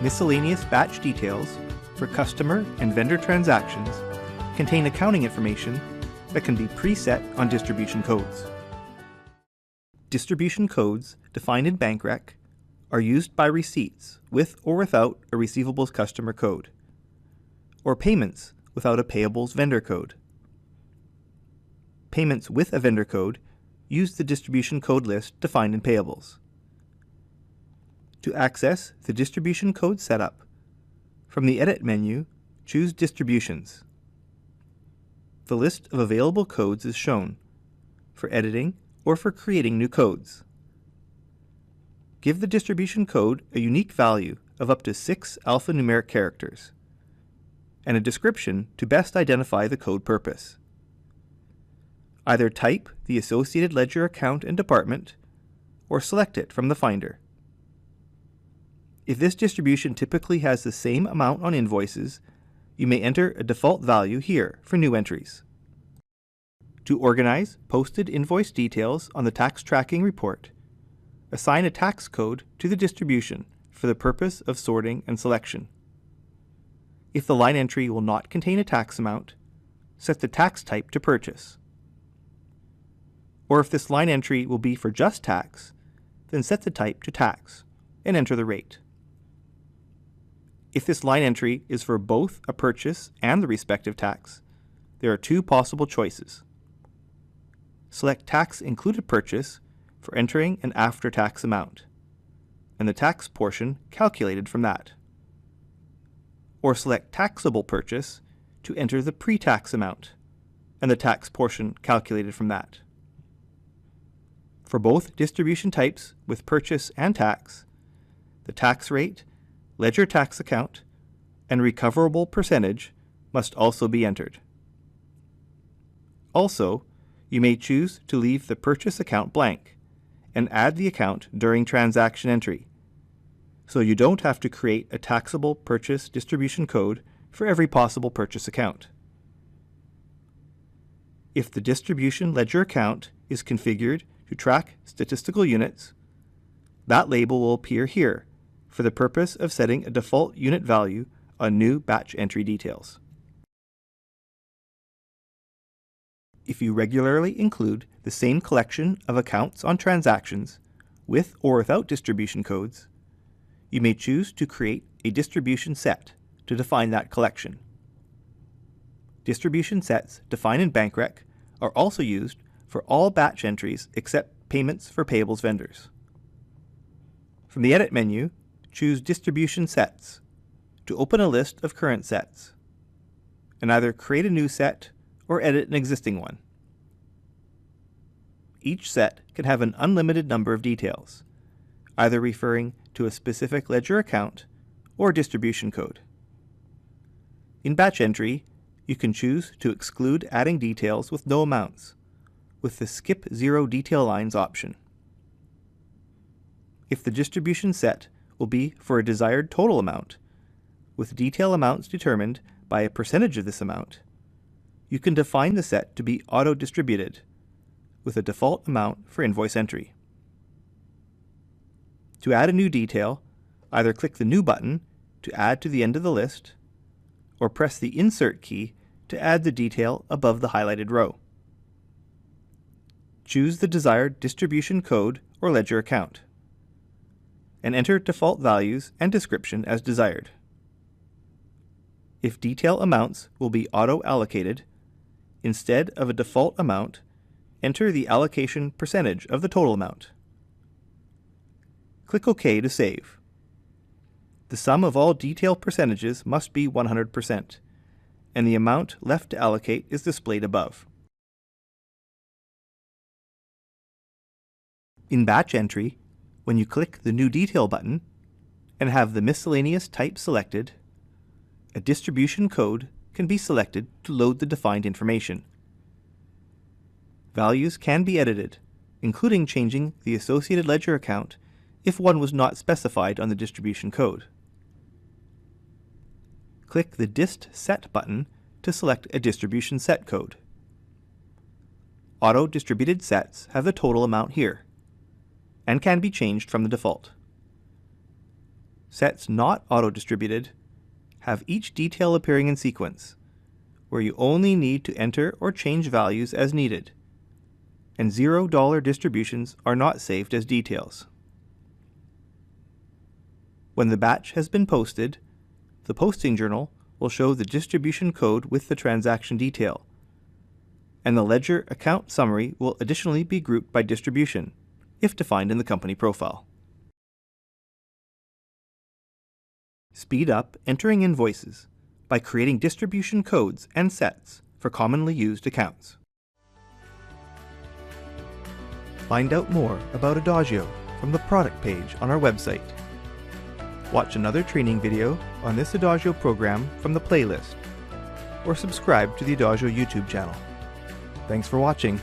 Miscellaneous batch details for customer and vendor transactions contain accounting information that can be preset on distribution codes. Distribution codes defined in BankRec are used by receipts with or without a receivables customer code, or payments without a payables vendor code. Payments with a vendor code use the distribution code list defined in payables. To access the distribution code setup, from the Edit menu, choose Distributions. The list of available codes is shown for editing or for creating new codes. Give the distribution code a unique value of up to 6 alphanumeric characters and a description to best identify the code purpose. Either type the associated ledger account and department or select it from the Finder. If this distribution typically has the same amount on invoices, you may enter a default value here for new entries. To organize posted invoice details on the tax tracking report, assign a tax code to the distribution for the purpose of sorting and selection. If the line entry will not contain a tax amount, set the tax type to Purchase. Or if this line entry will be for just tax, then set the type to Tax and enter the rate. If this line entry is for both a purchase and the respective tax, there are 2 possible choices. Select Tax Included Purchase for entering an after-tax amount, and the tax portion calculated from that. Or select Taxable Purchase to enter the pre-tax amount, and the tax portion calculated from that. For both distribution types with purchase and tax, the tax rate, ledger tax account, and recoverable percentage must also be entered. Also, you may choose to leave the purchase account blank and add the account during transaction entry, so you don't have to create a taxable purchase distribution code for every possible purchase account. If the distribution ledger account is configured to track statistical units, that label will appear here for the purpose of setting a default unit value on new batch entry details. If you regularly include the same collection of accounts on transactions, with or without distribution codes, you may choose to create a distribution set to define that collection. Distribution sets defined in BankRec are also used for all batch entries except payments for payables vendors. From the Edit menu, choose Distribution Sets to open a list of current sets, and either create a new set or edit an existing one. Each set can have an unlimited number of details, either referring to a specific ledger account or distribution code. In batch entry, you can choose to exclude adding details with no amounts, with the Skip Zero Detail Lines option. If the distribution set will be for a desired total amount, with detail amounts determined by a percentage of this amount, you can define the set to be auto-distributed, with a default amount for invoice entry. To add a new detail, either click the New button to add to the end of the list, or press the Insert key to add the detail above the highlighted row. Choose the desired distribution code or ledger account, and enter default values and description as desired. If detail amounts will be auto-allocated, instead of a default amount, enter the allocation percentage of the total amount. Click OK to save. The sum of all detail percentages must be 100%, and the amount left to allocate is displayed above. In batch entry, when you click the New Detail button and have the miscellaneous type selected, a distribution code can be selected to load the defined information. Values can be edited, including changing the associated ledger account if one was not specified on the distribution code. Click the Dist Set button to select a distribution set code. Auto-distributed sets have the total amount here, and can be changed from the default. sets not auto-distributed have each detail appearing in sequence, where you only need to enter or change values as needed, and $0 distributions are not saved as details. When the batch has been posted, the posting journal will show the distribution code with the transaction detail, and the ledger account summary will additionally be grouped by distribution, if defined in the company profile. Speed up entering invoices by creating distribution codes and sets for commonly used accounts. Find out more about Adagio from the product page on our website. Watch another training video on this Adagio program from the playlist, or subscribe to the Adagio YouTube channel. Thanks for watching.